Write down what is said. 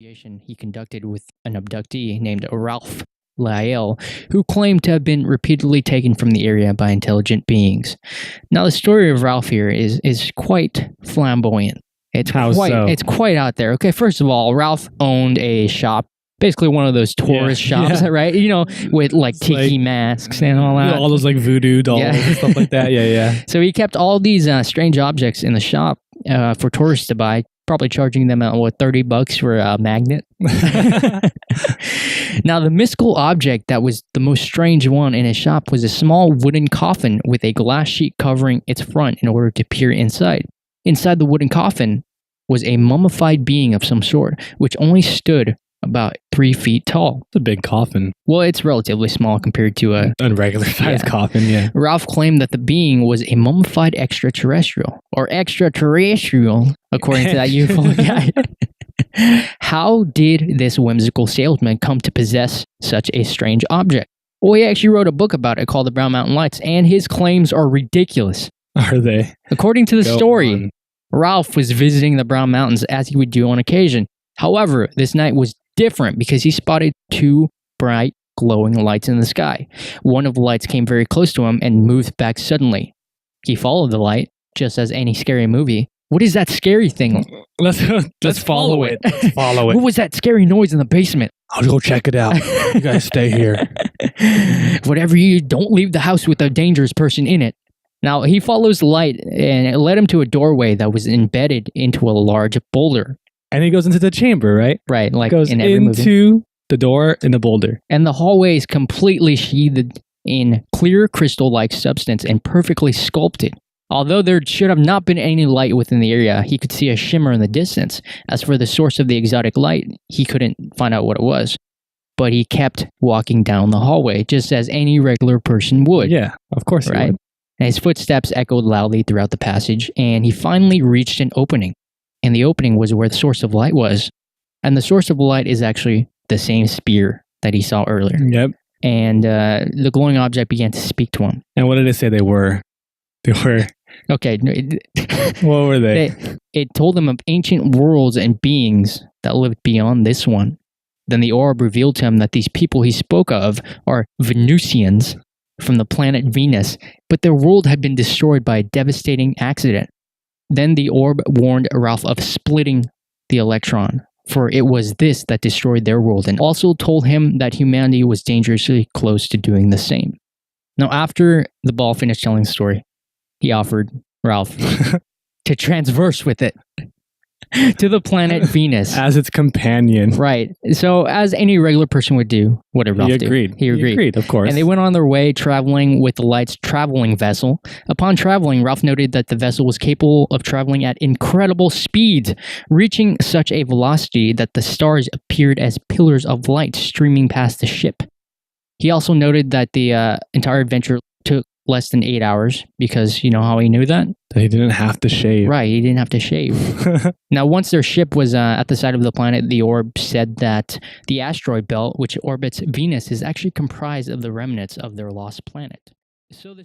He conducted with an abductee named Ralph Lyell, who claimed to have been repeatedly taken from the area by intelligent beings. Now, the story of Ralph here is quite flamboyant. It's quite out there. Okay, first of all, Ralph owned a shop, basically one of those tourist shops, right? You know, with like tiki masks and all that. All those like voodoo dolls and stuff like that. Yeah. So he kept all these strange objects in the shop for tourists to buy. Probably charging them $30 for a magnet. Now, the mystical object that was the most strange one in his shop was a small wooden coffin with a glass sheet covering its front in order to peer inside. Inside the wooden coffin was a mummified being of some sort, which only stood about 3 feet tall. It's a big coffin. Well, it's relatively small compared to a regular sized coffin, yeah. Ralph claimed that the being was a mummified extraterrestrial, according to that UFO guy. How did this whimsical salesman come to possess such a strange object? Well, he actually wrote a book about it called The Brown Mountain Lights, and his claims are ridiculous. Are they? According to the story, Ralph was visiting the Brown Mountains as he would do on occasion. However, this night was different because he spotted 2 bright, glowing lights in the sky. One of the lights came very close to him and moved back suddenly. He followed the light, just as any scary movie. What is that scary thing? Let's follow it. Let's follow it. What was that scary noise in the basement? I'll go check it out. You guys stay here. Whatever you don't leave the house with a dangerous person in it. Now, he follows the light, and it led him to a doorway that was embedded into a large boulder. And he goes into the chamber, right? Right, like goes in every into movie. The door in the boulder. And the hallway is completely sheathed in clear crystal-like substance and perfectly sculpted. Although there should have not been any light within the area, he could see a shimmer in the distance. As for the source of the exotic light, he couldn't find out what it was. But he kept walking down the hallway, just as any regular person would. Yeah, of course he would. And his footsteps echoed loudly throughout the passage, and he finally reached an opening. And the opening was where the source of light was. And the source of light is actually the same spear that he saw earlier. Yep. And the glowing object began to speak to him. And what did it say they were? Okay. What were they? It told him of ancient worlds and beings that lived beyond this one. Then the orb revealed to him that these people he spoke of are Venusians from the planet Venus, but their world had been destroyed by a devastating accident. Then the orb warned Ralph of splitting the electron, for it was this that destroyed their world, and also told him that humanity was dangerously close to doing the same. Now, after the ball finished telling the story, he offered Ralph to transverse with it to the planet Venus. As its companion. Right. So, as any regular person would do, what did Ralph do? He agreed, of course. And they went on their way traveling with the light's traveling vessel. Upon traveling, Ralph noted that the vessel was capable of traveling at incredible speeds, reaching such a velocity that the stars appeared as pillars of light streaming past the ship. He also noted that the entire adventure took less than 8 hours, because you know how he knew that? That he didn't have to shave. Right, he didn't have to shave. Now, once their ship was at the side of the planet, the orb said that the asteroid belt, which orbits Venus, is actually comprised of the remnants of their lost planet. So the